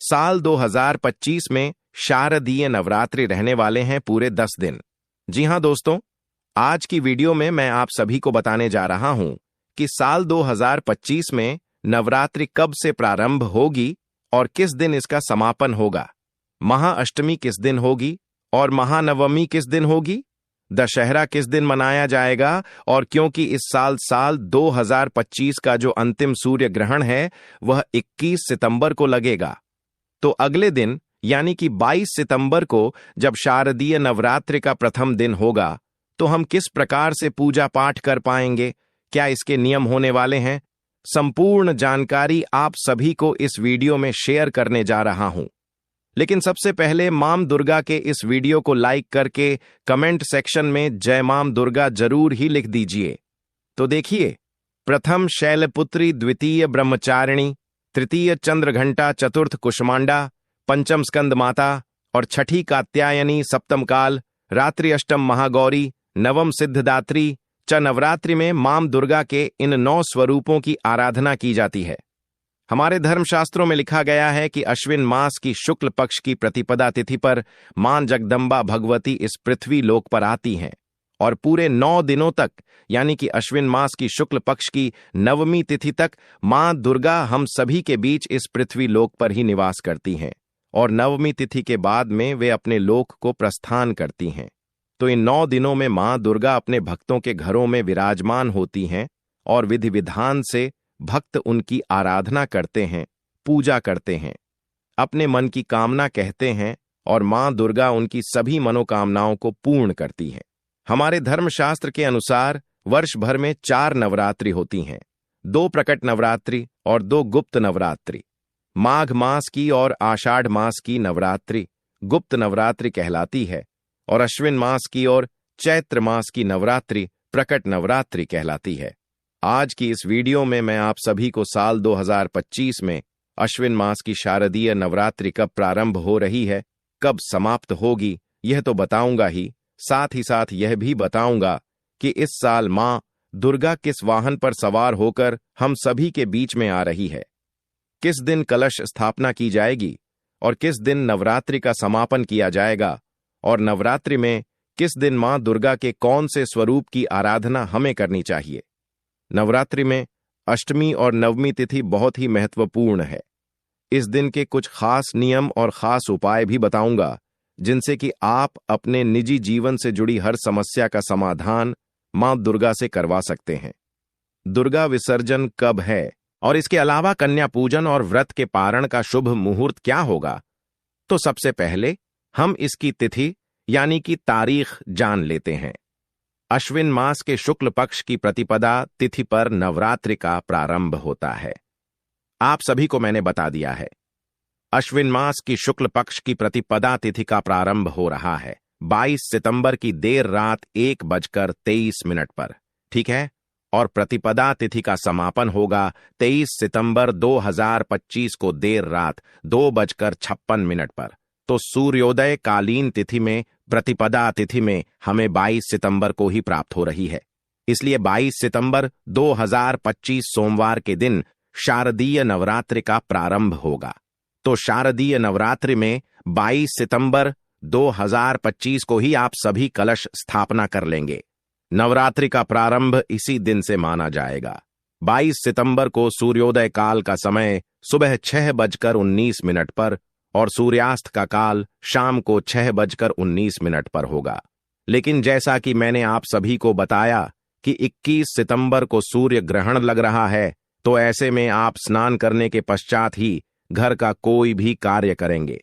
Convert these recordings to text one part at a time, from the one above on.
साल 2025 में शारदीय नवरात्रि रहने वाले हैं पूरे 10 दिन। जी हां दोस्तों, आज की वीडियो में मैं आप सभी को बताने जा रहा हूं कि साल 2025 में नवरात्रि कब से प्रारंभ होगी और किस दिन इसका समापन होगा। महाअष्टमी किस दिन होगी और महानवमी किस दिन होगी, दशहरा किस दिन मनाया जाएगा, और क्योंकि इस साल 2025 का जो अंतिम सूर्य ग्रहण है वह 21 सितंबर को लगेगा, तो अगले दिन यानी कि 22 सितंबर को जब शारदीय नवरात्रि का प्रथम दिन होगा तो हम किस प्रकार से पूजा पाठ कर पाएंगे, क्या इसके नियम होने वाले हैं, संपूर्ण जानकारी आप सभी को इस वीडियो में शेयर करने जा रहा हूं। लेकिन सबसे पहले मां दुर्गा के इस वीडियो को लाइक करके कमेंट सेक्शन में जय मां दुर्गा जरूर ही लिख दीजिए। तो देखिए, प्रथम शैलपुत्री, द्वितीय ब्रह्मचारिणी, तृतीय चंद्रघंटा, चतुर्थ कुष्मांडा, पंचम स्कंद माता और छठी कात्यायनी, सप्तम काल, रात्रि अष्टम महागौरी, नवम सिद्धदात्री च नवरात्रि में मां दुर्गा के इन 9 स्वरूपों की आराधना की जाती है। हमारे धर्मशास्त्रों में लिखा गया है कि अश्विन मास की शुक्ल पक्ष की प्रतिपदा तिथि पर मां जगदम्बा भगवती इस पृथ्वी लोक पर आती हैं और पूरे 9 दिनों तक यानी कि अश्विन मास की शुक्ल पक्ष की नवमी तिथि तक मां दुर्गा हम सभी के बीच इस पृथ्वी लोक पर ही निवास करती हैं और नवमी तिथि के बाद में वे अपने लोक को प्रस्थान करती हैं। तो इन 9 दिनों में मां दुर्गा अपने भक्तों के घरों में विराजमान होती हैं और विधि विधान से भक्त उनकी आराधना करते हैं, पूजा करते हैं, अपने मन की कामना कहते हैं और मां दुर्गा उनकी सभी मनोकामनाओं को पूर्ण करती हैं। हमारे धर्मशास्त्र के अनुसार वर्ष भर में 4 नवरात्रि होती हैं, 2 प्रकट नवरात्रि और 2 गुप्त नवरात्रि। माघ मास की और आषाढ़ मास की नवरात्रि गुप्त नवरात्रि कहलाती है और अश्विन मास की और चैत्र मास की नवरात्रि प्रकट नवरात्रि कहलाती है। आज की इस वीडियो में मैं आप सभी को साल 2025 में अश्विन मास की शारदीय नवरात्रि कब प्रारंभ हो रही है, कब समाप्त होगी, यह तो बताऊंगा ही साथ यह भी बताऊंगा कि इस साल मां दुर्गा किस वाहन पर सवार होकर हम सभी के बीच में आ रही है, किस दिन कलश स्थापना की जाएगी और किस दिन नवरात्रि का समापन किया जाएगा, और नवरात्रि में किस दिन मां दुर्गा के कौन से स्वरूप की आराधना हमें करनी चाहिए। नवरात्रि में अष्टमी और नवमी तिथि बहुत ही महत्वपूर्ण है। इस दिन के कुछ खास नियम और खास उपाय भी बताऊंगा जिनसे कि आप अपने निजी जीवन से जुड़ी हर समस्या का समाधान मां दुर्गा से करवा सकते हैं। दुर्गा विसर्जन कब है और इसके अलावा कन्या पूजन और व्रत के पारण का शुभ मुहूर्त क्या होगा, तो सबसे पहले हम इसकी तिथि यानी कि तारीख जान लेते हैं। अश्विन मास के शुक्ल पक्ष की प्रतिपदा तिथि पर नवरात्रि का प्रारंभ होता है। आप सभी को मैंने बता दिया है, अश्विन मास की शुक्ल पक्ष की प्रतिपदा तिथि का प्रारंभ हो रहा है 22 सितंबर की देर रात 1:23 पर, ठीक है, और प्रतिपदा तिथि का समापन होगा 23 सितंबर 2025 को देर रात 2:56 पर। तो सूर्योदय कालीन तिथि में प्रतिपदा तिथि में हमें 22 सितंबर को ही प्राप्त हो रही है। इसलिए 22 सितंबर 2025 सोमवार के दिन शारदीय नवरात्रि का प्रारंभ होगा। तो शारदीय नवरात्रि में 22 सितंबर 2025 को ही आप सभी कलश स्थापना कर लेंगे। नवरात्रि का प्रारंभ इसी दिन से माना जाएगा। 22 सितंबर को सूर्योदय काल का समय सुबह 6:19 पर और सूर्यास्त का काल शाम को 6:19 पर होगा। लेकिन जैसा कि मैंने आप सभी को बताया कि 21 सितंबर को सूर्य ग्रहण लग रहा है, तो ऐसे में आप स्नान करने के पश्चात ही घर का कोई भी कार्य करेंगे।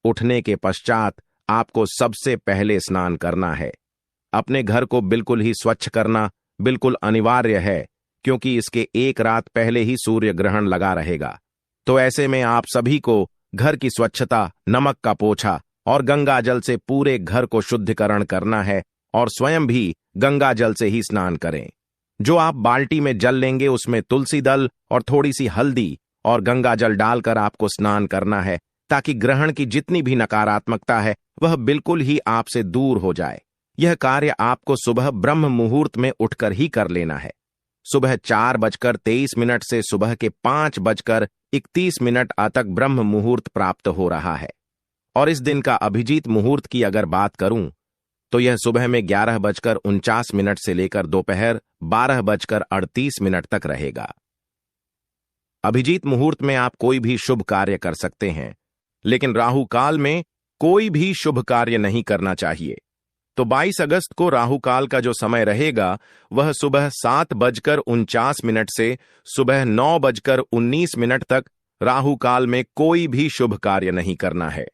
उठने के पश्चात आपको सबसे पहले स्नान करना है। अपने घर को बिल्कुल ही स्वच्छ करना बिल्कुल अनिवार्य है, क्योंकि इसके एक रात पहले ही सूर्य ग्रहण लगा रहेगा। तो ऐसे में आप सभी को घर की स्वच्छता, नमक का पोछा और गंगा जल से पूरे घर को शुद्धिकरण करना है और स्वयं भी गंगा जल से ही स्नान करें। जो आप बाल्टी में जल लेंगे उसमें तुलसी दल और थोड़ी सी हल्दी और गंगा जल डालकर आपको स्नान करना है, ताकि ग्रहण की जितनी भी नकारात्मकता है वह बिल्कुल ही आपसे दूर हो जाए। यह कार्य आपको सुबह ब्रह्म मुहूर्त में उठकर ही कर लेना है। सुबह 4:23 से सुबह के 5:31 तक ब्रह्म मुहूर्त प्राप्त हो रहा है। और इस दिन का अभिजीत मुहूर्त की अगर बात करूं तो यह सुबह में 11:49 से लेकर दोपहर 12:38 तक रहेगा। अभिजीत मुहूर्त में आप कोई भी शुभ कार्य कर सकते हैं, लेकिन राहु काल में कोई भी शुभ कार्य नहीं करना चाहिए। तो 22 अगस्त को राहु काल का जो समय रहेगा वह सुबह 7:49 से सुबह 9:19 तक राहु काल में कोई भी शुभ कार्य नहीं करना है।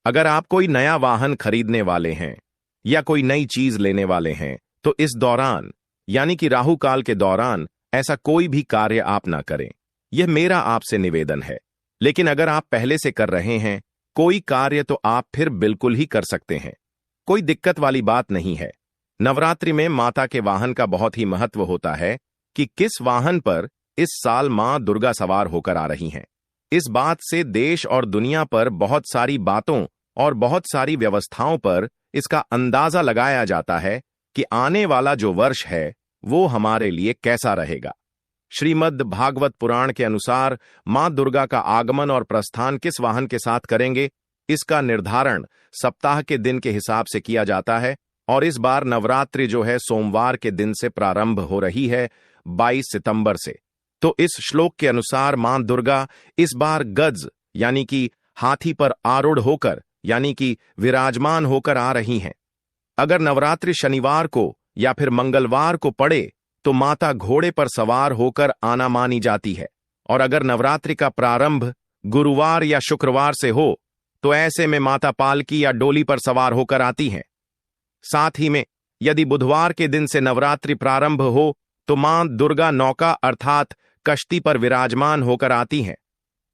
अगर आप कोई नया वाहन खरीदने वाले हैं या कोई नई चीज लेने वाले हैं तो इस दौरान यानी कि राहु काल के दौरान ऐसा कोई भी कार्य आप ना करें। यह मेरा आपसे निवेदन है। लेकिन अगर आप पहले से कर रहे हैं कोई कार्य तो आप फिर बिल्कुल ही कर सकते हैं, कोई दिक्कत वाली बात नहीं है। नवरात्रि में माता के वाहन का बहुत ही महत्व होता है कि किस वाहन पर इस साल मां दुर्गा सवार होकर आ रही हैं। इस बात से देश और दुनिया पर बहुत सारी बातों और बहुत सारी व्यवस्थाओं पर इसका अंदाजा लगाया जाता है कि आने वाला जो वर्ष है वो हमारे लिए कैसा रहेगा। श्रीमद् भागवत पुराण के अनुसार मां दुर्गा का आगमन और प्रस्थान किस वाहन के साथ करेंगे, इसका निर्धारण सप्ताह के दिन के हिसाब से किया जाता है। और इस बार नवरात्रि जो है सोमवार के दिन से प्रारंभ हो रही है 22 सितंबर से। तो इस श्लोक के अनुसार मां दुर्गा इस बार गज यानी कि हाथी पर आरूढ़ होकर यानी कि विराजमान होकर आ रही हैं। अगर नवरात्रि शनिवार को या फिर मंगलवार को पड़े तो माता घोड़े पर सवार होकर आना मानी जाती है। और अगर नवरात्रि का प्रारंभ गुरुवार या शुक्रवार से हो तो ऐसे में माता पालकी या डोली पर सवार होकर आती हैं। साथ ही में यदि बुधवार के दिन से नवरात्रि प्रारंभ हो तो मां दुर्गा नौका अर्थात कश्ती पर विराजमान होकर आती हैं।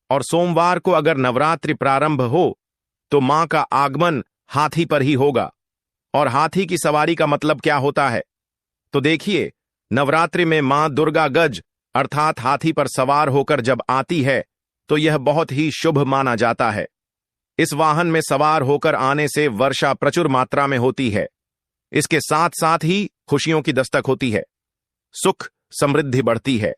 और सोमवार को अगर नवरात्रि प्रारंभ हो तो मां का आगमन हाथी पर ही होगा। और हाथी की सवारी का मतलब क्या होता है, तो देखिए, नवरात्रि में मां दुर्गा गज अर्थात हाथी पर सवार होकर जब आती है तो यह बहुत ही शुभ माना जाता है। इस वाहन में सवार होकर आने से वर्षा प्रचुर मात्रा में होती है। इसके साथ साथ ही खुशियों की दस्तक होती है, सुख समृद्धि बढ़ती है।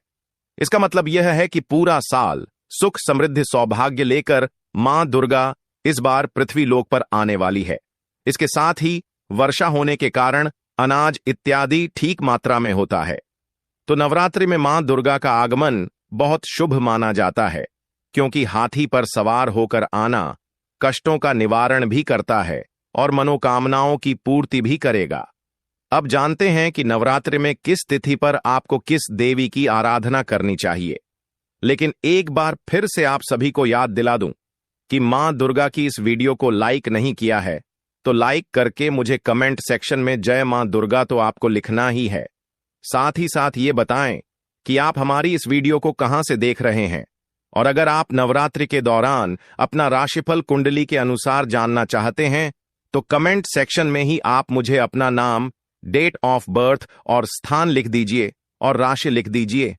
इसका मतलब यह है कि पूरा साल सुख समृद्धि सौभाग्य लेकर मां दुर्गा इस बार पृथ्वी लोक पर आने वाली है। इसके साथ ही वर्षा होने के कारण अनाज इत्यादि ठीक मात्रा में होता है। तो नवरात्रि में मां दुर्गा का आगमन बहुत शुभ माना जाता है, क्योंकि हाथी पर सवार होकर आना कष्टों का निवारण भी करता है और मनोकामनाओं की पूर्ति भी करेगा। अब जानते हैं कि नवरात्रि में किस तिथि पर आपको किस देवी की आराधना करनी चाहिए। लेकिन एक बार फिर से आप सभी को याद दिला दूं कि मां दुर्गा की इस वीडियो को लाइक नहीं किया है तो लाइक करके मुझे कमेंट सेक्शन में जय मां दुर्गा तो आपको लिखना ही है। साथ ही साथ ये बताएं कि आप हमारी इस वीडियो को कहां से देख रहे हैं। और अगर आप नवरात्रि के दौरान अपना राशिफल कुंडली के अनुसार जानना चाहते हैं तो कमेंट सेक्शन में ही आप मुझे अपना नाम, डेट ऑफ बर्थ और स्थान लिख दीजिए और राशि लिख दीजिए।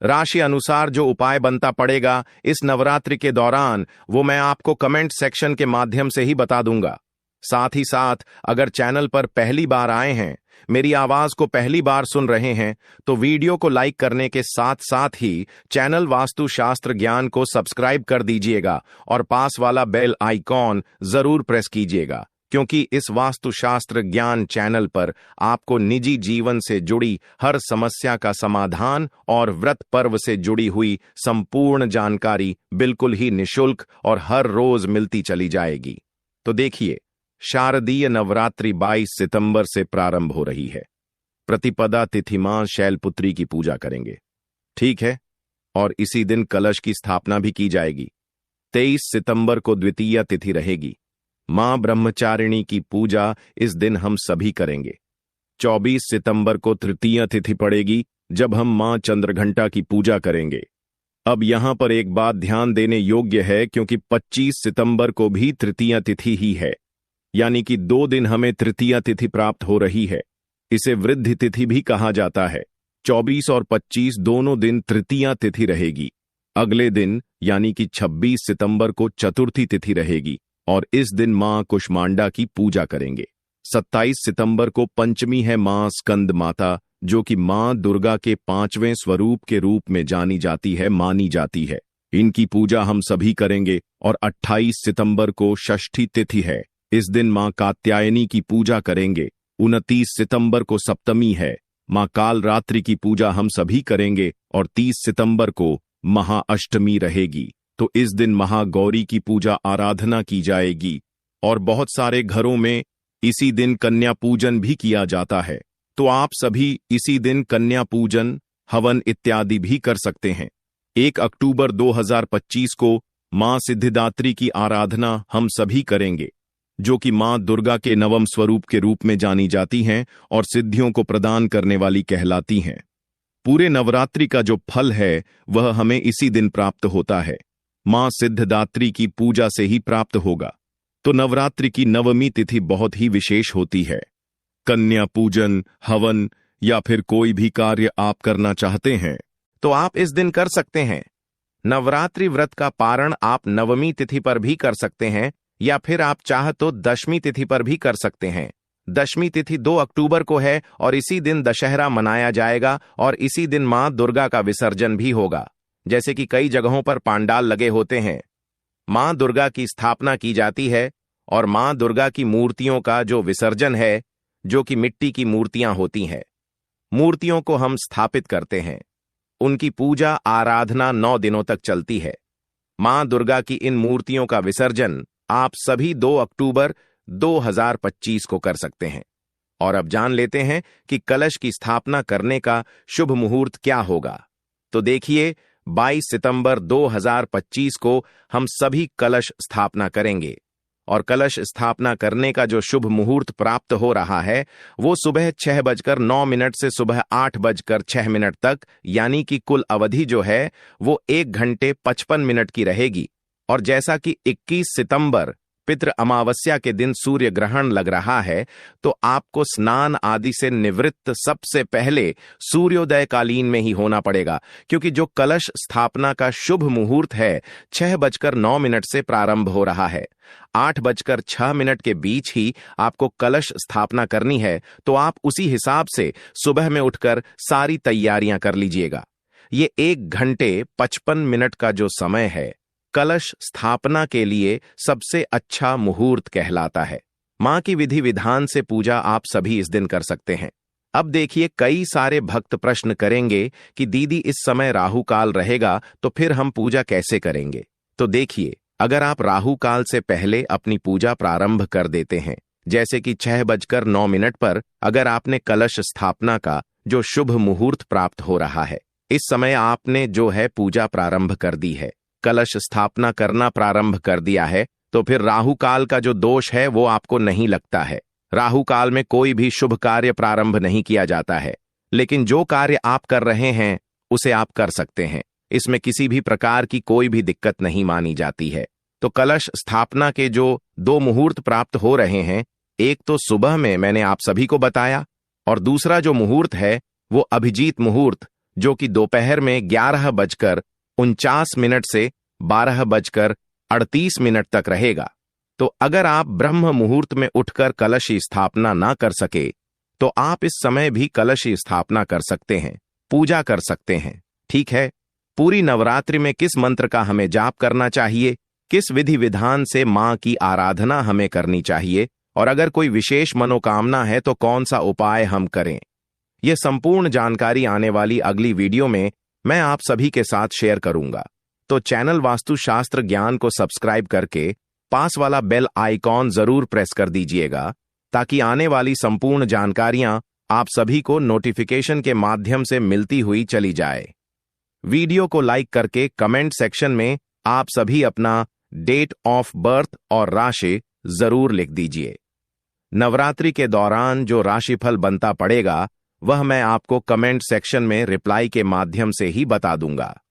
राशि अनुसार जो उपाय बनता पड़ेगा इस नवरात्रि के दौरान वो मैं आपको कमेंट सेक्शन के माध्यम से ही बता दूंगा। साथ ही साथ अगर चैनल पर पहली बार आए हैं, मेरी आवाज को पहली बार सुन रहे हैं तो वीडियो को लाइक करने के साथ साथ ही चैनल वास्तुशास्त्र ज्ञान को सब्सक्राइब कर दीजिएगा और पास वाला बेल आइकॉन जरूर प्रेस कीजिएगा, क्योंकि इस वास्तुशास्त्र ज्ञान चैनल पर आपको निजी जीवन से जुड़ी हर समस्या का समाधान और व्रत पर्व से जुड़ी हुई संपूर्ण जानकारी बिल्कुल ही निशुल्क और हर रोज मिलती चली जाएगी। तो देखिए, शारदीय नवरात्रि 22 सितंबर से प्रारंभ हो रही है। प्रतिपदा तिथि मां शैलपुत्री की पूजा करेंगे, ठीक है, और इसी दिन कलश की स्थापना भी की जाएगी। 23 सितंबर को द्वितीय तिथि रहेगी। मां ब्रह्मचारिणी की पूजा इस दिन हम सभी करेंगे। 24 सितंबर को तृतीय तिथि पड़ेगी जब हम मां चंद्रघंटा की पूजा करेंगे। अब यहां पर एक बात ध्यान देने योग्य है, क्योंकि 25 सितंबर को भी तृतीय तिथि ही है, यानी कि 2 दिन हमें तृतीय तिथि प्राप्त हो रही है। इसे वृद्धि तिथि भी कहा जाता है। 24 और 25 दोनों दिन तृतीय तिथि रहेगी। अगले दिन यानी कि 26 सितंबर को चतुर्थी तिथि रहेगी और इस दिन मां कुष्मांडा की पूजा करेंगे। 27 सितंबर को पंचमी है मां स्कंद माता, जो कि मां दुर्गा के 5वें स्वरूप के रूप में मानी जाती है। इनकी पूजा हम सभी करेंगे और 28 सितंबर को षष्ठी तिथि है। इस दिन मां कात्यायनी की पूजा करेंगे। 29 सितंबर को सप्तमी है। मां कालरात्रि की पूजा हम सभी करेंगे और 30 सितंबर को महाअष्टमी रहेगी। तो इस दिन महागौरी की पूजा आराधना की जाएगी और बहुत सारे घरों में इसी दिन कन्या पूजन भी किया जाता है। तो आप सभी इसी दिन कन्या पूजन, हवन इत्यादि भी कर सकते हैं। 1 अक्टूबर 2025 को मां सिद्धिदात्री की आराधना हम सभी करेंगे, जो कि मां दुर्गा के नवम स्वरूप के रूप में जानी जाती हैं और सिद्धियों को प्रदान करने वाली कहलाती हैं। पूरे नवरात्रि का जो फल है वह हमें इसी दिन प्राप्त होता है। मां सिद्धिदात्री की पूजा से ही प्राप्त होगा। तो नवरात्रि की नवमी तिथि बहुत ही विशेष होती है। कन्या पूजन, हवन या फिर कोई भी कार्य आप करना चाहते हैं तो आप इस दिन कर सकते हैं। नवरात्रि व्रत का पारण आप नवमी तिथि पर भी कर सकते हैं या फिर आप चाह तो दशमी तिथि पर भी कर सकते हैं। दशमी तिथि 2 अक्टूबर को है और इसी दिन दशहरा मनाया जाएगा और इसी दिन मां दुर्गा का विसर्जन भी होगा। जैसे कि कई जगहों पर पांडाल लगे होते हैं, मां दुर्गा की स्थापना की जाती है और मां दुर्गा की मूर्तियों का जो विसर्जन है, जो कि मिट्टी की मूर्तियां होती हैं, मूर्तियों को हम स्थापित करते हैं। उनकी पूजा आराधना 9 दिनों तक चलती है। मां दुर्गा की इन मूर्तियों का विसर्जन आप सभी 2 अक्टूबर 2025 को कर सकते हैं। और अब जान लेते हैं कि कलश की स्थापना करने का शुभ मुहूर्त क्या होगा। तो देखिए, 22 सितंबर 2025 को हम सभी कलश स्थापना करेंगे और कलश स्थापना करने का जो शुभ मुहूर्त प्राप्त हो रहा है वो सुबह 6:09 से सुबह 8:06 तक, यानी कि कुल अवधि जो है वो 1 घंटे 55 मिनट की रहेगी। और जैसा कि 21 सितंबर पितृ अमावस्या के दिन सूर्य ग्रहण लग रहा है, तो आपको स्नान आदि से निवृत्त सबसे पहले सूर्योदय कालीन में ही होना पड़ेगा, क्योंकि जो कलश स्थापना का शुभ मुहूर्त है 6:09 से प्रारंभ हो रहा है। 8:06 के बीच ही आपको कलश स्थापना करनी है। तो आप उसी हिसाब से सुबह में उठकर सारी तैयारियां कर लीजिएगा। ये 1 घंटे 55 मिनट का जो समय है कलश स्थापना के लिए सबसे अच्छा मुहूर्त कहलाता है। मां की विधि विधान से पूजा आप सभी इस दिन कर सकते हैं। अब देखिए, कई सारे भक्त प्रश्न करेंगे कि दीदी इस समय राहु काल रहेगा तो फिर हम पूजा कैसे करेंगे। तो देखिए, अगर आप राहु काल से पहले अपनी पूजा प्रारंभ कर देते हैं, जैसे कि 6:09 पर अगर आपने कलश स्थापना का जो शुभ मुहूर्त प्राप्त हो रहा है, इस समय आपने जो है पूजा प्रारंभ कर दी है, कलश स्थापना करना प्रारंभ कर दिया है, तो फिर राहु काल का जो दोष है वो आपको नहीं लगता है। राहु काल में कोई भी शुभ कार्य प्रारंभ नहीं किया जाता है, लेकिन जो कार्य आप कर रहे हैं उसे आप कर सकते हैं। इसमें किसी भी प्रकार की कोई भी दिक्कत नहीं मानी जाती है। तो कलश स्थापना के जो 2 मुहूर्त प्राप्त हो रहे हैं, एक तो सुबह में मैंने आप सभी को बताया और दूसरा जो मुहूर्त है वो अभिजीत मुहूर्त, जो कि दोपहर में 11:49 से 12:38 तक रहेगा। तो अगर आप ब्रह्म मुहूर्त में उठकर कलश की स्थापना ना कर सके तो आप इस समय भी कलश की स्थापना कर सकते हैं, पूजा कर सकते हैं। ठीक है, पूरी नवरात्रि में किस मंत्र का हमें जाप करना चाहिए, किस विधि विधान से मां की आराधना हमें करनी चाहिए, और अगर कोई विशेष मनोकामना है तो कौन सा उपाय हम करें, यह संपूर्ण जानकारी आने वाली अगली वीडियो में मैं आप सभी के साथ शेयर करूंगा। तो चैनल वास्तुशास्त्र ज्ञान को सब्सक्राइब करके पास वाला बेल आइकॉन जरूर प्रेस कर दीजिएगा, ताकि आने वाली संपूर्ण जानकारियां आप सभी को नोटिफिकेशन के माध्यम से मिलती हुई चली जाए। वीडियो को लाइक करके कमेंट सेक्शन में आप सभी अपना डेट ऑफ बर्थ और राशि जरूर लिख दीजिए। नवरात्रि के दौरान जो राशिफल बनता पड़ेगा वह मैं आपको कमेंट सेक्शन में रिप्लाई के माध्यम से ही बता दूंगा।